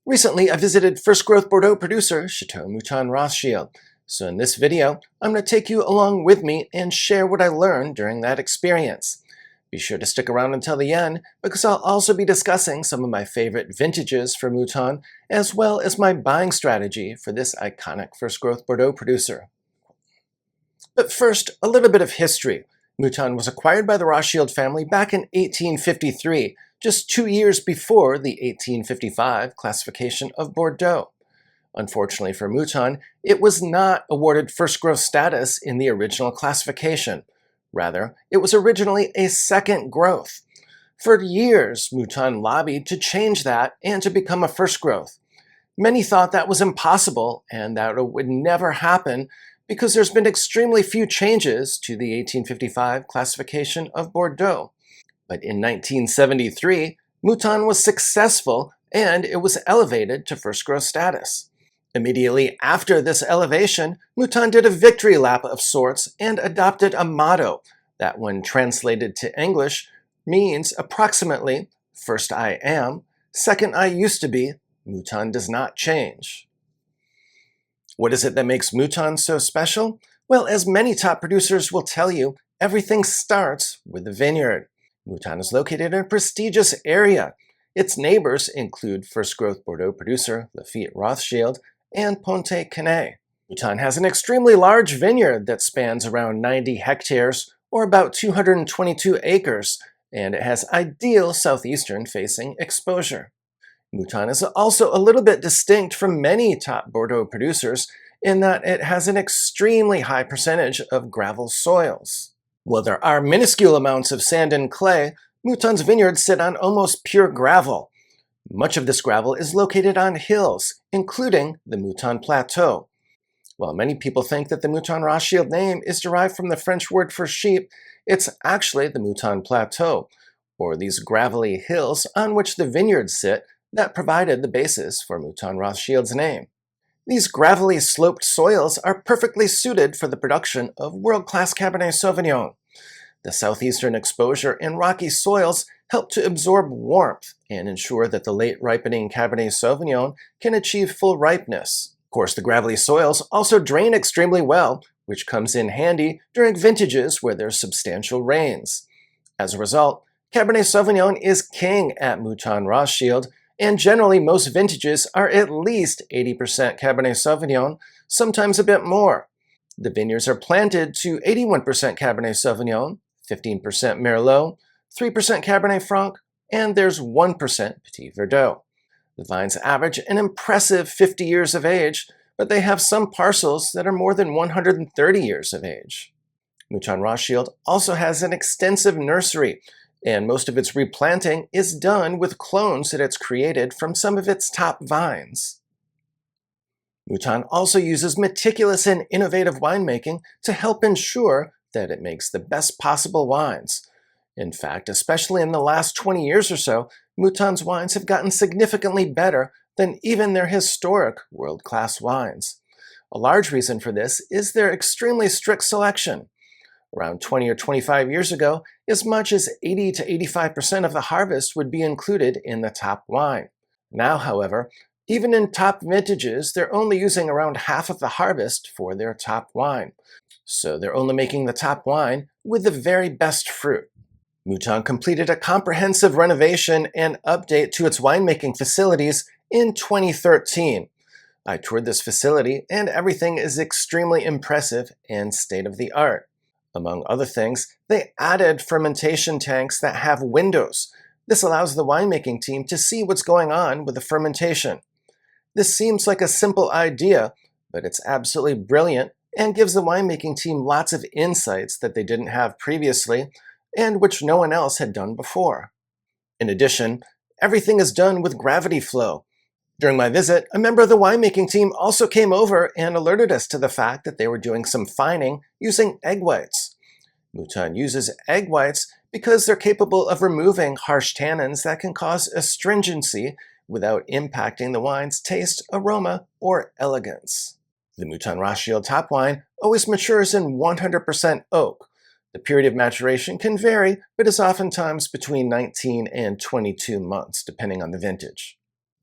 Recently, I visited First Growth Bordeaux producer Chateau Mouton Rothschild. So in this video, I'm going to take you along with me and share what I learned during that experience. Be sure to stick around until the end because I'll also be discussing some of my favorite vintages for Mouton as well as my buying strategy for this iconic First Growth Bordeaux producer. But first, a little bit of history. Mouton was acquired by the Rothschild family back in 1853, just 2 years before the 1855 classification of Bordeaux. Unfortunately for Mouton, it was not awarded first growth status in the original classification. Rather, it was originally a second growth. For years, Mouton lobbied to change that and to become a first growth. Many thought that was impossible and that it would never happen because there's been extremely few changes to the 1855 classification of Bordeaux. But in 1973, Mouton was successful and it was elevated to first growth status. Immediately after this elevation, Mouton did a victory lap of sorts and adopted a motto that, when translated to English, means approximately, first I am, second I used to be, Mouton does not change. What is it that makes Mouton so special? Well, as many top producers will tell you, everything starts with the vineyard. Mouton is located in a prestigious area. Its neighbors include First Growth Bordeaux producer Lafite Rothschild and Pontet Canet. Mouton has an extremely large vineyard that spans around 90 hectares or about 222 acres, and it has ideal southeastern-facing exposure. Mouton is also a little bit distinct from many top Bordeaux producers in that it has an extremely high percentage of gravel soils. While there are minuscule amounts of sand and clay, Mouton's vineyards sit on almost pure gravel. Much of this gravel is located on hills, including the Mouton Plateau. While many people think that the Mouton Rothschild name is derived from the French word for sheep, it's actually the Mouton Plateau, or these gravelly hills on which the vineyards sit, that provided the basis for Mouton Rothschild's name. These gravelly sloped soils are perfectly suited for the production of world-class Cabernet Sauvignon. The southeastern exposure and rocky soils help to absorb warmth and ensure that the late ripening Cabernet Sauvignon can achieve full ripeness. Of course, the gravelly soils also drain extremely well, which comes in handy during vintages where there's substantial rains. As a result, Cabernet Sauvignon is king at Mouton Rothschild, and generally most vintages are at least 80% Cabernet Sauvignon, sometimes a bit more. The vineyards are planted to 81% Cabernet Sauvignon, 15% Merlot, 3% Cabernet Franc, and there's 1% Petit Verdot. The vines average an impressive 50 years of age, but they have some parcels that are more than 130 years of age. Mouton Rothschild also has an extensive nursery, and most of its replanting is done with clones that it's created from some of its top vines. Mouton also uses meticulous and innovative winemaking to help ensure that it makes the best possible wines. In fact, especially in the last 20 years or so, Mouton's wines have gotten significantly better than even their historic world-class wines. A large reason for this is their extremely strict selection. Around 20 or 25 years ago, as much as 80 to 85% of the harvest would be included in the top wine. Now, however, even in top vintages, they're only using around half of the harvest for their top wine. So they're only making the top wine with the very best fruit. Mouton completed a comprehensive renovation and update to its winemaking facilities in 2013. I toured this facility and everything is extremely impressive and state-of-the-art. Among other things, they added fermentation tanks that have windows. This allows the winemaking team to see what's going on with the fermentation. This seems like a simple idea, but it's absolutely brilliant and gives the winemaking team lots of insights that they didn't have previously and which no one else had done before. In addition, everything is done with gravity flow. During my visit, a member of the winemaking team also came over and alerted us to the fact that they were doing some fining using egg whites. Mouton uses egg whites because they're capable of removing harsh tannins that can cause astringency without impacting the wine's taste, aroma, or elegance. The Mouton Rothschild top wine always matures in 100% oak. The period of maturation can vary, but is oftentimes between 19 and 22 months, depending on the vintage.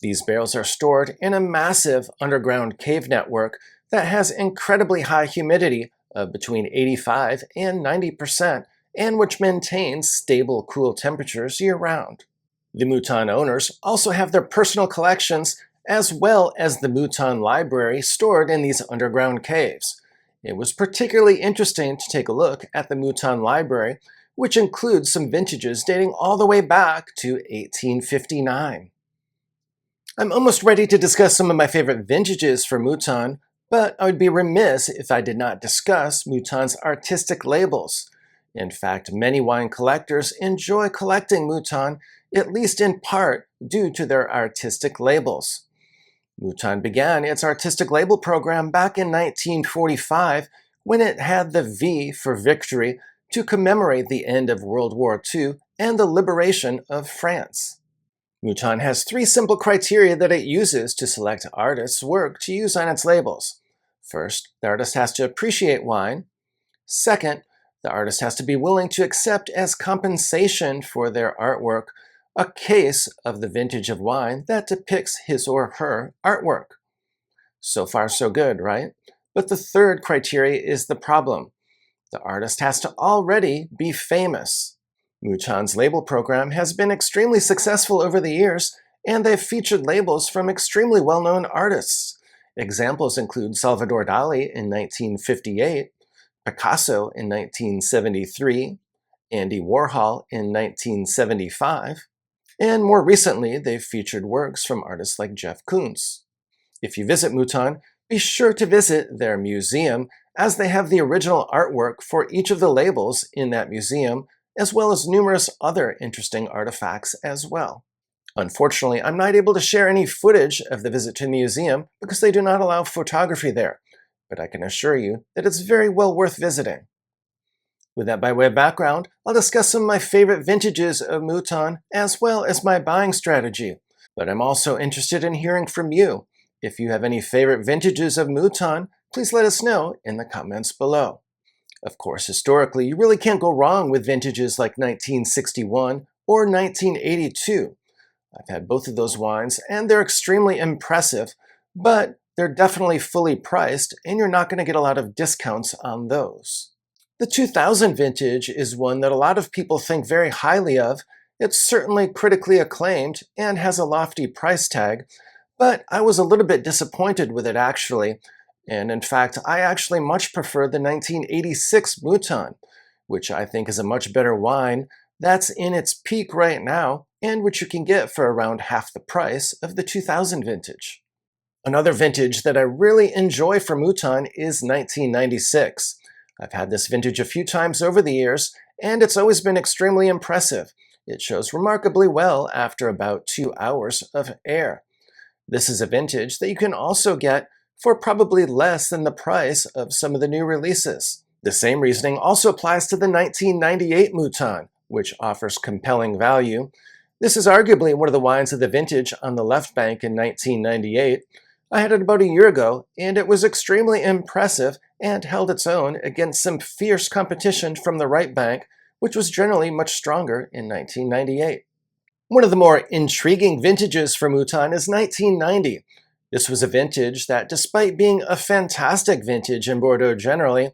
These barrels are stored in a massive underground cave network that has incredibly high humidity of between 85 and 90%, and which maintains stable, cool temperatures year-round. The Mouton owners also have their personal collections as well as the Mouton library stored in these underground caves. It was particularly interesting to take a look at the Mouton library, which includes some vintages dating all the way back to 1859. I'm almost ready to discuss some of my favorite vintages for Mouton, but I would be remiss if I did not discuss Mouton's artistic labels. In fact, many wine collectors enjoy collecting Mouton, at least in part due to their artistic labels. Mouton began its artistic label program back in 1945 when it had the V for victory to commemorate the end of World War II and the liberation of France. Mouton has 3 simple criteria that it uses to select artists' work to use on its labels. First, the artist has to appreciate wine. Second, the artist has to be willing to accept as compensation for their artwork a case of the vintage of wine that depicts his or her artwork. So far, so good, right? But the third criteria is the problem. The artist has to already be famous. Mouton's label program has been extremely successful over the years, and they've featured labels from extremely well-known artists. Examples include Salvador Dali in 1958, Picasso in 1973, Andy Warhol in 1975, and more recently, they've featured works from artists like Jeff Koons. If you visit Mouton, be sure to visit their museum, as they have the original artwork for each of the labels in that museum, as well as numerous other interesting artifacts as well. Unfortunately, I'm not able to share any footage of the visit to the museum because they do not allow photography there, but I can assure you that it's very well worth visiting. With that by way of background, I'll discuss some of my favorite vintages of Mouton as well as my buying strategy. But I'm also interested in hearing from you. If you have any favorite vintages of Mouton, please let us know in the comments below. Of course, historically, you really can't go wrong with vintages like 1961 or 1982. I've had both of those wines, and they're extremely impressive, but they're definitely fully priced, and you're not going to get a lot of discounts on those. The 2000 vintage is one that a lot of people think very highly of. It's certainly critically acclaimed and has a lofty price tag, but I was a little bit disappointed with it actually. And in fact, I actually much prefer the 1986 Mouton, which I think is a much better wine that's in its peak right now and which you can get for around half the price of the 2000 vintage. Another vintage that I really enjoy for Mouton is 1996. I've had this vintage a few times over the years, and it's always been extremely impressive. It shows remarkably well after about 2 hours of air. This is a vintage that you can also get for probably less than the price of some of the new releases. The same reasoning also applies to the 1998 Mouton, which offers compelling value. This is arguably one of the wines of the vintage on the left bank in 1998. I had it about a year ago, and it was extremely impressive and held its own against some fierce competition from the right bank, which was generally much stronger in 1998. One of the more intriguing vintages for Mouton is 1990. This was a vintage that, despite being a fantastic vintage in Bordeaux generally,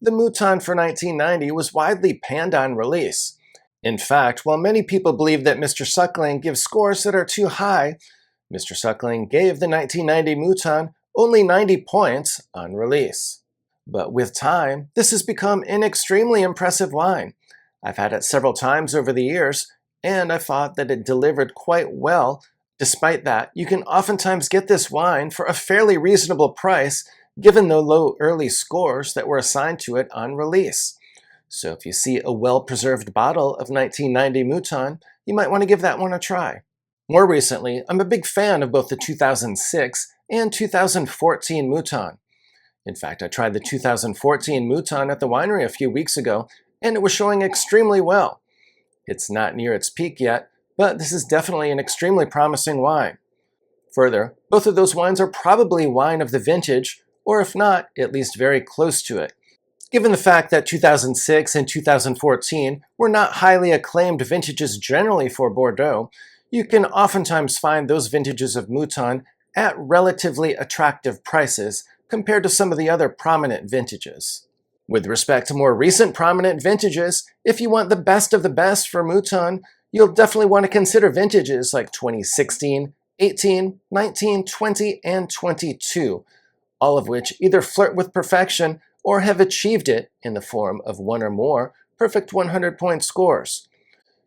the Mouton for 1990 was widely panned on release. In fact, while many people believe that Mr. Suckling gives scores that are too high, Mr. Suckling gave the 1990 Mouton only 90 points on release. But with time, this has become an extremely impressive wine. I've had it several times over the years, and I thought that it delivered quite well. Despite that, you can oftentimes get this wine for a fairly reasonable price given the low early scores that were assigned to it on release. So if you see a well-preserved bottle of 1990 Mouton, you might want to give that one a try. More recently, I'm a big fan of both the 2006 and 2014 Mouton. In fact, I tried the 2014 Mouton at the winery a few weeks ago, and it was showing extremely well. It's not near its peak yet, but this is definitely an extremely promising wine. Further, both of those wines are probably wine of the vintage, or if not, at least very close to it. Given the fact that 2006 and 2014 were not highly acclaimed vintages generally for Bordeaux, You can oftentimes find those vintages of Mouton at relatively attractive prices compared to some of the other prominent vintages. With respect to more recent prominent vintages, if you want the best of the best for Mouton, you'll definitely want to consider vintages like 2016, 18, 19, 20, and 22, all of which either flirt with perfection or have achieved it in the form of one or more perfect 100-point scores.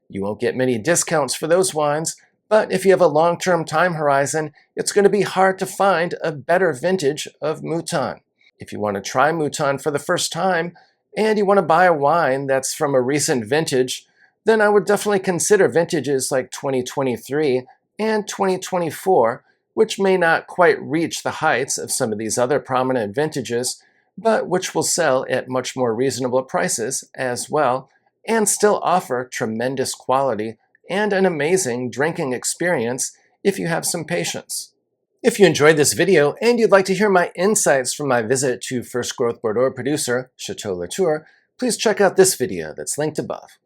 You won't get many discounts for those wines, but if you have a long-term time horizon, it's going to be hard to find a better vintage of Mouton. If you want to try Mouton for the first time and you want to buy a wine that's from a recent vintage, then I would definitely consider vintages like 2023 and 2024, which may not quite reach the heights of some of these other prominent vintages, but which will sell at much more reasonable prices as well, and still offer tremendous quality and an amazing drinking experience if you have some patience. If you enjoyed this video and you'd like to hear my insights from my visit to First Growth Bordeaux producer, Chateau Latour, please check out this video that's linked above.